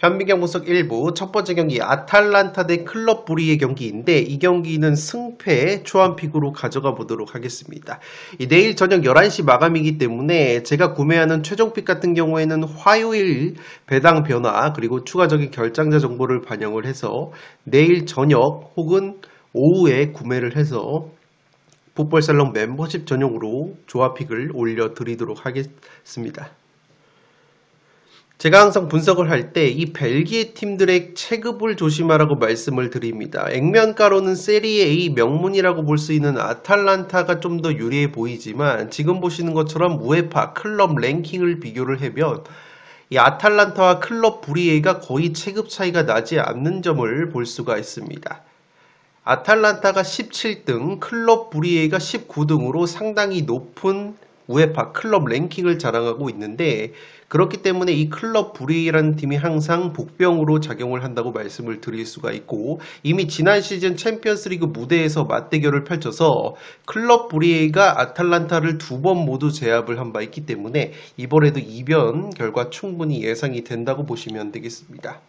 현미경 분석 1부 첫 번째 경기 아탈란타 대 클럽 브리의 경기인데 이 경기는 승패 초안픽으로 가져가 보도록 하겠습니다. 내일 저녁 11시 마감이기 때문에 제가 구매하는 최종픽 같은 경우에는 화요일 배당 변화 그리고 추가적인 결장자 정보를 반영을 해서 내일 저녁 혹은 오후에 구매를 해서 풋볼살롱 멤버십 전용으로 조합픽을 올려드리도록 하겠습니다. 제가 항상 분석을 할 때 이 벨기에 팀들의 체급을 조심하라고 말씀을 드립니다. 액면가로는 세리에 A 명문이라고 볼 수 있는 아탈란타가 좀 더 유리해 보이지만 지금 보시는 것처럼 우에파 클럽 랭킹을 비교를 해면 이 아탈란타와 클럽 브리에가 거의 체급 차이가 나지 않는 점을 볼 수가 있습니다. 아탈란타가 17등, 클럽 브리에가 19등으로 상당히 높은 우에파 클럽 랭킹을 자랑하고 있는데 그렇기 때문에 이 클럽 브리에라는 팀이 항상 복병으로 작용을 한다고 말씀을 드릴 수가 있고 이미 지난 시즌 챔피언스리그 무대에서 맞대결을 펼쳐서 클럽 브리에가 아탈란타를 두 번 모두 제압을 한 바 있기 때문에 이번에도 이변 결과 충분히 예상이 된다고 보시면 되겠습니다.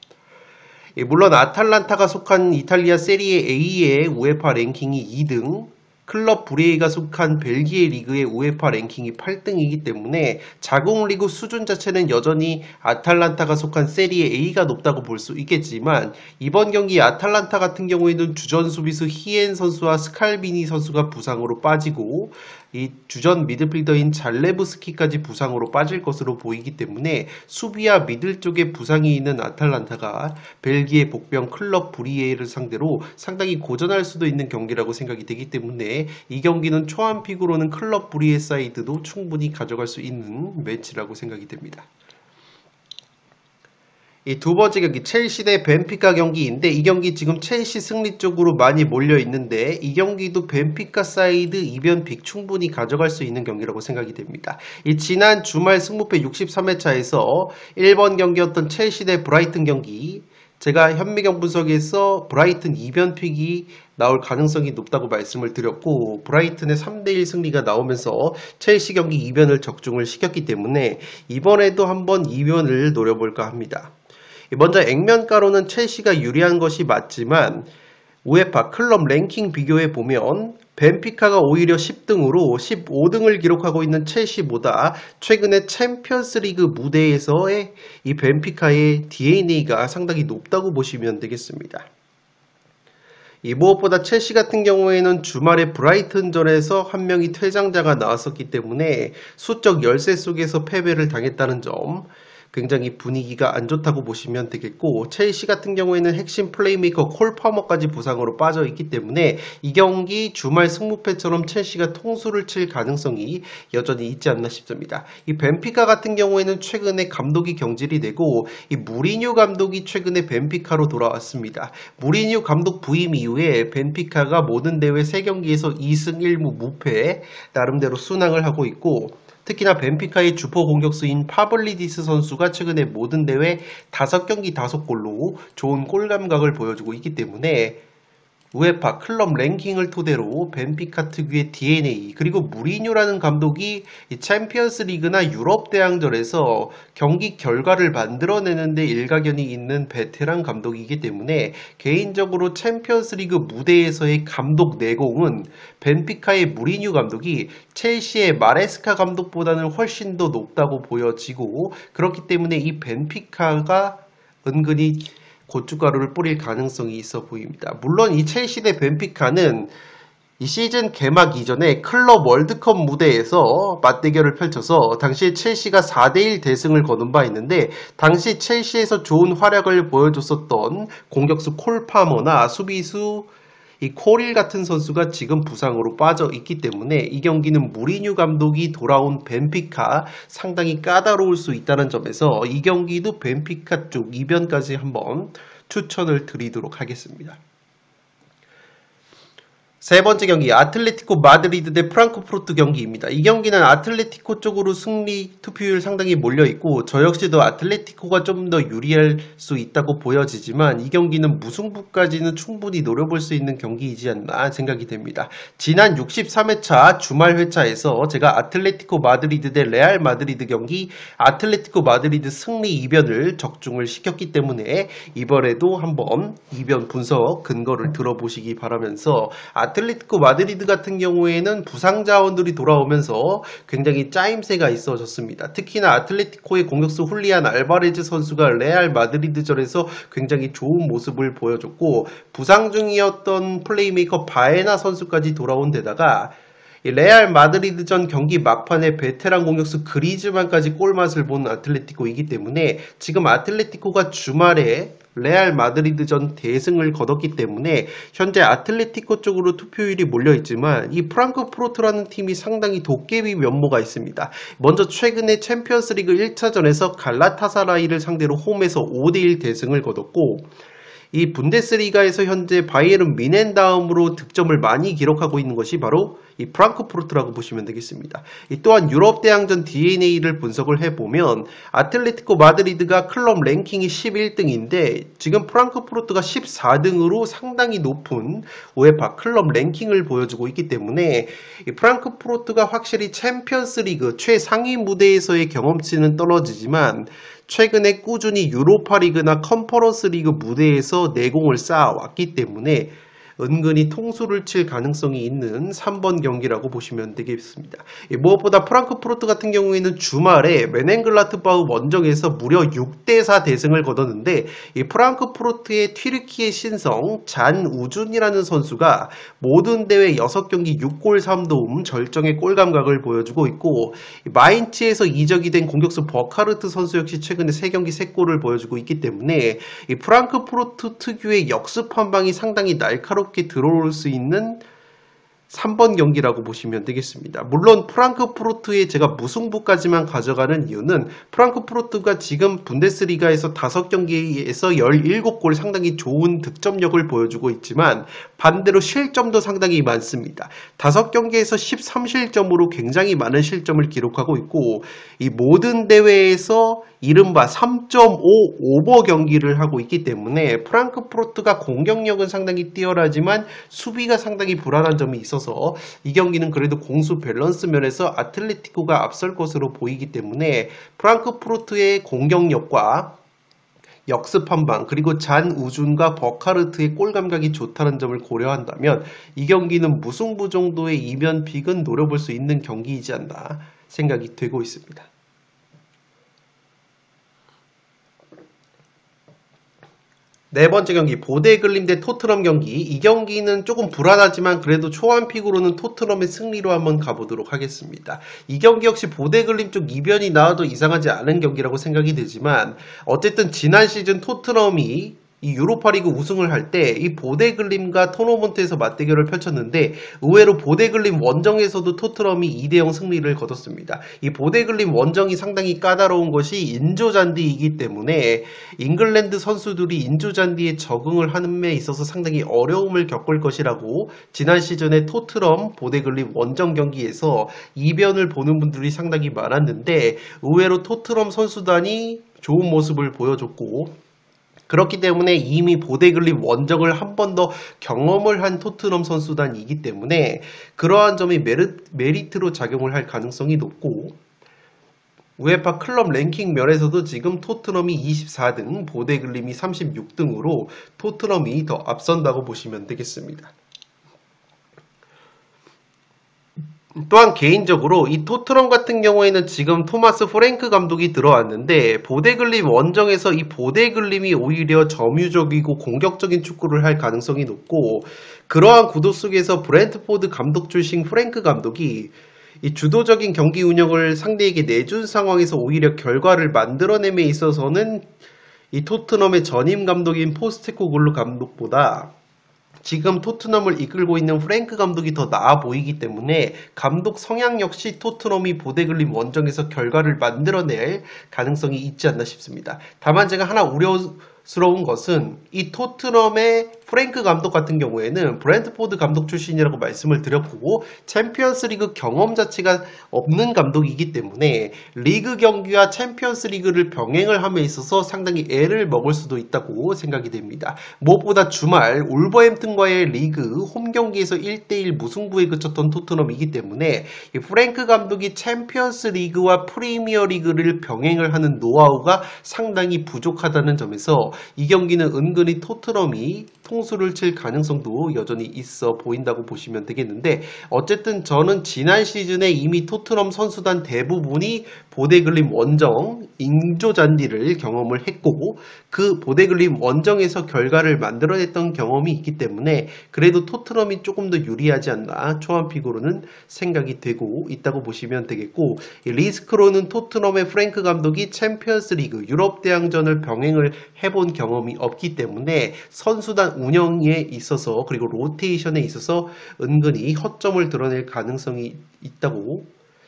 물론 아탈란타가 속한 이탈리아 세리에 A의 우에파 랭킹이 2등, 클럽 브리에가 속한 벨기에 리그의 우에파 랭킹이 8등이기 때문에 자국 리그 수준 자체는 여전히 아탈란타가 속한 세리에 A가 높다고 볼 수 있겠지만 이번 경기 아탈란타 같은 경우에는 주전 수비수 히엔 선수와 스칼비니 선수가 부상으로 빠지고 이 주전 미드필더인 잘레브스키까지 부상으로 빠질 것으로 보이기 때문에 수비와 미들 쪽에 부상이 있는 아탈란타가 벨기에 복병 클럽 브리에를 상대로 상당히 고전할 수도 있는 경기라고 생각이 되기 때문에 이 경기는 초안픽으로는 클럽 브리에 사이드도 충분히 가져갈 수 있는 매치라고 생각이 됩니다. 이 두 번째 경기 첼시 대 벤피카 경기인데 이 경기 지금 첼시 승리 쪽으로 많이 몰려 있는데 이 경기도 벤피카 사이드 이변픽 충분히 가져갈 수 있는 경기라고 생각이 됩니다. 이 지난 주말 승부패 63회차에서 1번 경기였던 첼시 대 브라이튼 경기 제가 현미경 분석에서 브라이튼 이변픽이 나올 가능성이 높다고 말씀을 드렸고 브라이튼의 3대1 승리가 나오면서 첼시 경기 이변을 적중을 시켰기 때문에 이번에도 한번 이변을 노려볼까 합니다. 먼저 액면가로는 첼시가 유리한 것이 맞지만 우에파 클럽 랭킹 비교해 보면 벤피카가 오히려 10등으로 15등을 기록하고 있는 첼시보다 최근에 챔피언스리그 무대에서의 이 벤피카의 DNA가 상당히 높다고 보시면 되겠습니다. 무엇보다 첼시 같은 경우에는 주말에 브라이튼전에서 한 명이 퇴장자가 나왔었기 때문에 수적 열세 속에서 패배를 당했다는 점 굉장히 분위기가 안 좋다고 보시면 되겠고 첼시 같은 경우에는 핵심 플레이메이커 콜 파머까지 부상으로 빠져 있기 때문에 이 경기 주말 승무패처럼 첼시가 통수를 칠 가능성이 여전히 있지 않나 싶습니다. 이 벤피카 같은 경우에는 최근에 감독이 경질이 되고 이 무리뉴 감독이 최근에 벤피카로 돌아왔습니다. 무리뉴 감독 부임 이후에 벤피카가 모든 대회 3경기에서 2승 1무 무패 나름대로 순항을 하고 있고 특히나 벤피카의 주포 공격수인 파블리디스 선수가 최근에 모든 대회 5경기 5골로 좋은 골 감각을 보여주고 있기 때문에 우에파 클럽 랭킹을 토대로 벤피카 특유의 DNA 그리고 무리뉴라는 감독이 이 챔피언스 리그나 유럽 대항전에서 경기 결과를 만들어내는데 일가견이 있는 베테랑 감독이기 때문에 개인적으로 챔피언스 리그 무대에서의 감독 내공은 벤피카의 무리뉴 감독이 첼시의 마레스카 감독보다는 훨씬 더 높다고 보여지고 그렇기 때문에 이 벤피카가 은근히 고춧가루를 뿌릴 가능성이 있어 보입니다. 물론 이 첼시 대 벤피카는 이 시즌 개막 이전에 클럽 월드컵 무대에서 맞대결을 펼쳐서 당시 첼시가 4대1 대승을 거둔 바 있는데 당시 첼시에서 좋은 활약을 보여줬었던 공격수 콜 파머나 수비수 이 코릴 같은 선수가 지금 부상으로 빠져 있기 때문에 이 경기는 무리뉴 감독이 돌아온 벤피카 상당히 까다로울 수 있다는 점에서 이 경기도 벤피카 쪽 이변까지 한번 추천을 드리도록 하겠습니다. 세 번째 경기 아틀레티코 마드리드 대 프랑크푸르트 경기입니다. 이 경기는 아틀레티코 쪽으로 승리 투표율 상당히 몰려있고 저 역시도 아틀레티코가 좀 더 유리할 수 있다고 보여지지만 이 경기는 무승부까지는 충분히 노려볼 수 있는 경기이지 않나 생각이 됩니다. 지난 63회차 주말 회차에서 제가 아틀레티코 마드리드 대 레알 마드리드 경기 아틀레티코 마드리드 승리 이변을 적중을 시켰기 때문에 이번에도 한번 이변 분석 근거를 들어보시기 바라면서 아틀레티코 마드리드 같은 경우에는 부상 자원들이 돌아오면서 굉장히 짜임새가 있어졌습니다. 특히나 아틀레티코의 공격수 훌리안 알바레즈 선수가 레알 마드리드전에서 굉장히 좋은 모습을 보여줬고 부상 중이었던 플레이메이커 바에나 선수까지 돌아온 데다가 레알 마드리드전 경기 막판에 베테랑 공격수 그리즈만까지 골맛을 본 아틀레티코이기 때문에 지금 아틀레티코가 주말에 레알 마드리드전 대승을 거뒀기 때문에 현재 아틀레티코 쪽으로 투표율이 몰려있지만 이 프랑크푸르트라는 팀이 상당히 도깨비 면모가 있습니다. 먼저 최근에 챔피언스리그 1차전에서 갈라타사라이를 상대로 홈에서 5대1 대승을 거뒀고 이 분데스리가에서 현재 바이에른 미넨 다음으로 득점을 많이 기록하고 있는 것이 바로 이 프랑크푸르트라고 보시면 되겠습니다. 또한 유럽 대항전 DNA를 분석을 해보면 아틀레티코 마드리드가 클럽 랭킹이 11등인데 지금 프랑크푸르트가 14등으로 상당히 높은 우에파 클럽 랭킹을 보여주고 있기 때문에 이 프랑크푸르트가 확실히 챔피언스리그 최상위 무대에서의 경험치는 떨어지지만 최근에 꾸준히 유로파리그나 컨퍼런스리그 무대에서 내공을 쌓아왔기 때문에 은근히 통수를 칠 가능성이 있는 3번 경기라고 보시면 되겠습니다. 무엇보다 프랑크푸르트 같은 경우에는 주말에 메넨글라트바흐 원정에서 무려 6대4 대승을 거뒀는데 이 프랑크푸르트의 튀르키예 신성 잔 우준이라는 선수가 모든 대회 6경기 6골 3도움 절정의 골 감각을 보여주고 있고 마인츠에서 이적이 된 공격수 버카르트 선수 역시 최근에 3경기 3골을 보여주고 있기 때문에 이 프랑크푸르트 특유의 역습 한 방이 상당히 날카롭게 들어올 수 있는 3번 경기라고 보시면 되겠습니다. 물론 프랑크푸르트에 제가 무승부까지만 가져가는 이유는 프랑크푸르트가 지금 분데스리가에서 5경기에서 17골 상당히 좋은 득점력을 보여주고 있지만 반대로 실점도 상당히 많습니다. 5경기에서 13실점으로 굉장히 많은 실점을 기록하고 있고 이 모든 대회에서 이른바 3.5 오버 경기를 하고 있기 때문에 프랑크푸르트가 공격력은 상당히 뛰어나지만 수비가 상당히 불안한 점이 있어서 이 경기는 그래도 공수 밸런스 면에서 아틀레티코가 앞설 것으로 보이기 때문에 프랑크푸르트의 공격력과 역습 한방 그리고 잔 우준과 버카르트의 골 감각이 좋다는 점을 고려한다면 이 경기는 무승부 정도의 이변 픽은 노려볼 수 있는 경기이지 않나 생각이 되고 있습니다. 네 번째 경기 보데글림 대 토트넘 경기. 이 경기는 조금 불안하지만 그래도 초안픽으로는 토트넘의 승리로 한번 가보도록 하겠습니다. 이 경기 역시 보데글림 쪽 이변이 나와도 이상하지 않은 경기라고 생각이 되지만 어쨌든 지난 시즌 토트넘이 이 유로파리그 우승을 할 때 이 보데글림과 토너먼트에서 맞대결을 펼쳤는데 의외로 보데글림 원정에서도 토트넘이 2대0 승리를 거뒀습니다. 이 보데글림 원정이 상당히 까다로운 것이 인조잔디이기 때문에 잉글랜드 선수들이 인조잔디에 적응을 하는 데 있어서 상당히 어려움을 겪을 것이라고 지난 시즌에 토트넘 보데글림 원정 경기에서 이변을 보는 분들이 상당히 많았는데 의외로 토트넘 선수단이 좋은 모습을 보여줬고 그렇기 때문에 이미 보데글림 원정을 한 번 더 경험을 한 토트넘 선수단이기 때문에 그러한 점이 메리트로 작용을 할 가능성이 높고 우에파 클럽 랭킹 면에서도 지금 토트넘이 24등, 보데글림이 36등으로 토트넘이 더 앞선다고 보시면 되겠습니다. 또한 개인적으로 이 토트넘 같은 경우에는 지금 토마스 프랭크 감독이 들어왔는데 보데글림 원정에서 이 보데글림이 오히려 점유적이고 공격적인 축구를 할 가능성이 높고 그러한 구도 속에서 브렌트포드 감독 출신 프랭크 감독이 이 주도적인 경기 운영을 상대에게 내준 상황에서 오히려 결과를 만들어냄에 있어서는 이 토트넘의 전임 감독인 포스테코글루 감독보다 지금 토트넘을 이끌고 있는 프랭크 감독이 더 나아 보이기 때문에 감독 성향 역시 토트넘이 보데글림 원정에서 결과를 만들어낼 가능성이 있지 않나 싶습니다. 다만 제가 하나 스러운 것은 이 토트넘의 프랭크 감독 같은 경우에는 브랜트포드 감독 출신이라고 말씀을 드렸고 챔피언스 리그 경험 자체가 없는 감독이기 때문에 리그 경기와 챔피언스 리그를 병행을 함에 있어서 상당히 애를 먹을 수도 있다고 생각이 됩니다. 무엇보다 주말 울버햄튼과의 리그 홈 경기에서 1대1 무승부에 그쳤던 토트넘이기 때문에 이 프랭크 감독이 챔피언스 리그와 프리미어 리그를 병행을 하는 노하우가 상당히 부족하다는 점에서 이 경기는 은근히 토트넘이 통수를 칠 가능성도 여전히 있어 보인다고 보시면 되겠는데 어쨌든 저는 지난 시즌에 이미 토트넘 선수단 대부분이 보데글림 원정 잉조잔디를 경험을 했고 그 보데글림 원정에서 결과를 만들어냈던 경험이 있기 때문에 그래도 토트넘이 조금 더 유리하지 않나 초안픽으로는 생각이 되고 있다고 보시면 되겠고 리스크로는 토트넘의 프랭크 감독이 챔피언스 리그 유럽 대항전을 병행을 해본 경험이 없기 때문에 선수단 운영에 있어서 그리고 로테이션에 있어서 은근히 허점을 드러낼 가능성이 있다고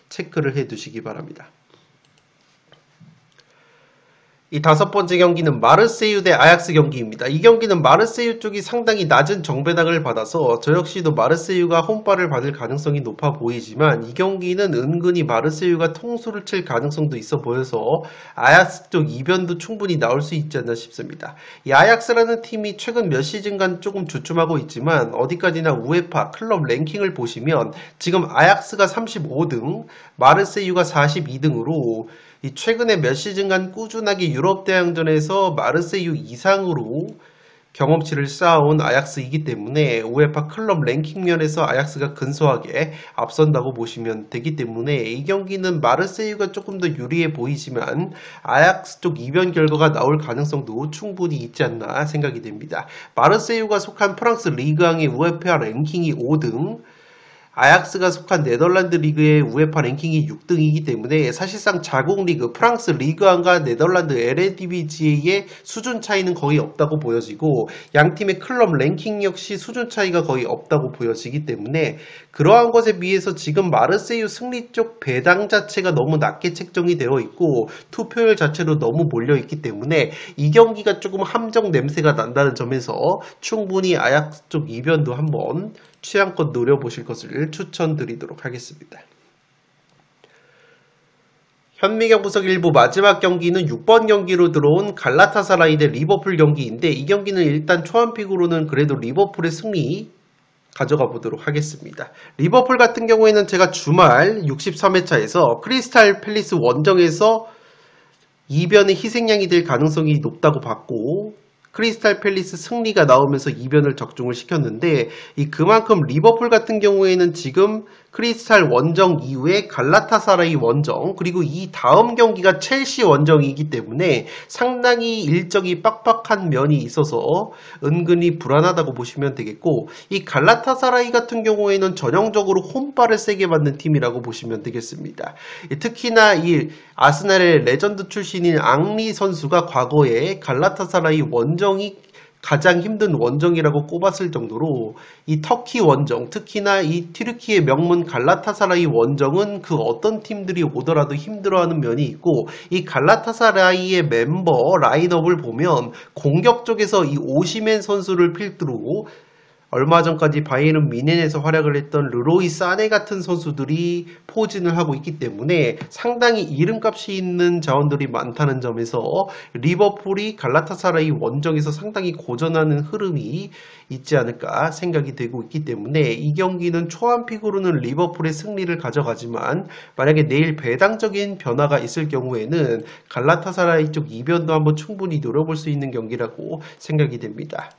체크를 해 두시기 바랍니다. 이 다섯 번째 경기는 마르세유 대 아약스 경기입니다. 이 경기는 마르세유 쪽이 상당히 낮은 정배당을 받아서 저 역시도 마르세유가 홈발을 받을 가능성이 높아 보이지만 이 경기는 은근히 마르세유가 통수를 칠 가능성도 있어 보여서 아약스 쪽 이변도 충분히 나올 수 있지 않나 싶습니다. 이 아약스라는 팀이 최근 몇 시즌간 조금 주춤하고 있지만 어디까지나 우에파 클럽 랭킹을 보시면 지금 아약스가 35등, 마르세유가 42등으로 이 최근에 몇 시즌간 꾸준하게 유럽 대항전에서 마르세유 이상으로 경험치를 쌓아온 아약스이기 때문에 우에파 클럽 랭킹 면에서 아약스가 근소하게 앞선다고 보시면 되기 때문에 이 경기는 마르세유가 조금 더 유리해 보이지만 아약스 쪽 이변 결과가 나올 가능성도 충분히 있지 않나 생각이 됩니다. 마르세유가 속한 프랑스 리그왕의 우에파 랭킹이 5등, 아약스가 속한 네덜란드 리그의 우에파 랭킹이 6등이기 때문에 사실상 자국 리그 프랑스 리그안과 네덜란드 에레디비지의 수준 차이는 거의 없다고 보여지고 양 팀의 클럽 랭킹 역시 수준 차이가 거의 없다고 보여지기 때문에 그러한 것에 비해서 지금 마르세유 승리 쪽 배당 자체가 너무 낮게 책정이 되어 있고 투표율 자체로 너무 몰려있기 때문에 이 경기가 조금 함정 냄새가 난다는 점에서 충분히 아약스 쪽 이변도 한번 취향껏 노려보실 것을 추천드리도록 하겠습니다. 현미경 분석 일부 마지막 경기는 6번 경기로 들어온 갈라타사라이 대 리버풀 경기인데 이 경기는 일단 초안픽으로는 그래도 리버풀의 승리 가져가 보도록 하겠습니다. 리버풀 같은 경우에는 제가 주말 63회차에서 크리스탈 팰리스 원정에서 이변의 희생양이 될 가능성이 높다고 봤고 크리스탈 팰리스 승리가 나오면서 이변을 적중을 시켰는데 그만큼 리버풀 같은 경우에는 지금 크리스탈 원정 이후에 갈라타사라이 원정 그리고 이 다음 경기가 첼시 원정이기 때문에 상당히 일정이 빡빡한 면이 있어서 은근히 불안하다고 보시면 되겠고 이 갈라타사라이 같은 경우에는 전형적으로 홈발을 세게 맞는 팀이라고 보시면 되겠습니다. 특히나 이 아스날의 레전드 출신인 앙리 선수가 과거에 갈라타사라이 원정이 가장 힘든 원정이라고 꼽았을 정도로 이 터키 원정, 특히나 이 튀르키의 명문 갈라타사라이 원정은 그 어떤 팀들이 오더라도 힘들어하는 면이 있고 이 갈라타사라이의 멤버 라인업을 보면 공격 쪽에서 이 오시멘 선수를 필두로 얼마 전까지 바이에른 뮌헨에서 활약을 했던 르로이 사네 같은 선수들이 포진을 하고 있기 때문에 상당히 이름값이 있는 자원들이 많다는 점에서 리버풀이 갈라타사라이 원정에서 상당히 고전하는 흐름이 있지 않을까 생각이 되고 있기 때문에 이 경기는 초안픽으로는 리버풀의 승리를 가져가지만 만약에 내일 배당적인 변화가 있을 경우에는 갈라타사라이 쪽 이변도 한번 충분히 노려볼 수 있는 경기라고 생각이 됩니다.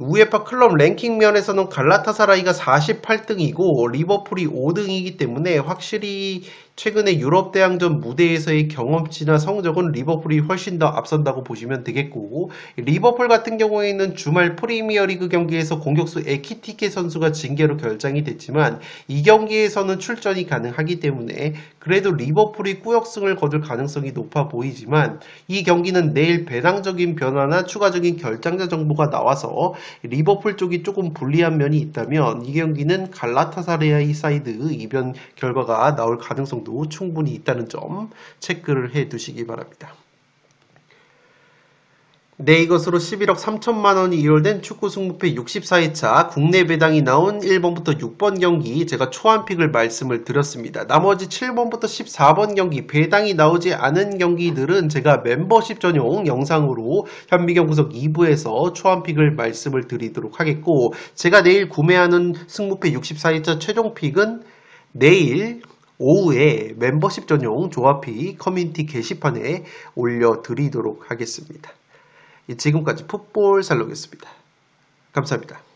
우에파 클럽 랭킹 면에서는 갈라타사라이가 48등이고 리버풀이 5등이기 때문에 확실히 최근에 유럽 대항전 무대에서의 경험치나 성적은 리버풀이 훨씬 더 앞선다고 보시면 되겠고 리버풀 같은 경우에는 주말 프리미어리그 경기에서 공격수 에키티케 선수가 징계로 결장이 됐지만 이 경기에서는 출전이 가능하기 때문에 그래도 리버풀이 꾸역승을 거둘 가능성이 높아 보이지만 이 경기는 내일 배당적인 변화나 추가적인 결장자 정보가 나와서 리버풀 쪽이 조금 불리한 면이 있다면 이 경기는 갈라타사라이 사이드 이변 결과가 나올 가능성도 충분히 있다는 점 체크를 해 두시기 바랍니다. 네, 이것으로 11억 3천만 원이 이월된 축구 승부패 64회차 국내 배당이 나온 1번부터 6번 경기 제가 초안픽을 말씀을 드렸습니다. 나머지 7번부터 14번 경기 배당이 나오지 않은 경기들은 제가 멤버십 전용 영상으로 현미경 분석 2부에서 초안픽을 말씀을 드리도록 하겠고, 제가 내일 구매하는 승부패 64회차 최종픽은 내일 오후에 멤버십 전용 조합픽 커뮤니티 게시판에 올려드리도록 하겠습니다. 지금까지 풋볼 살로겠습니다. 감사합니다.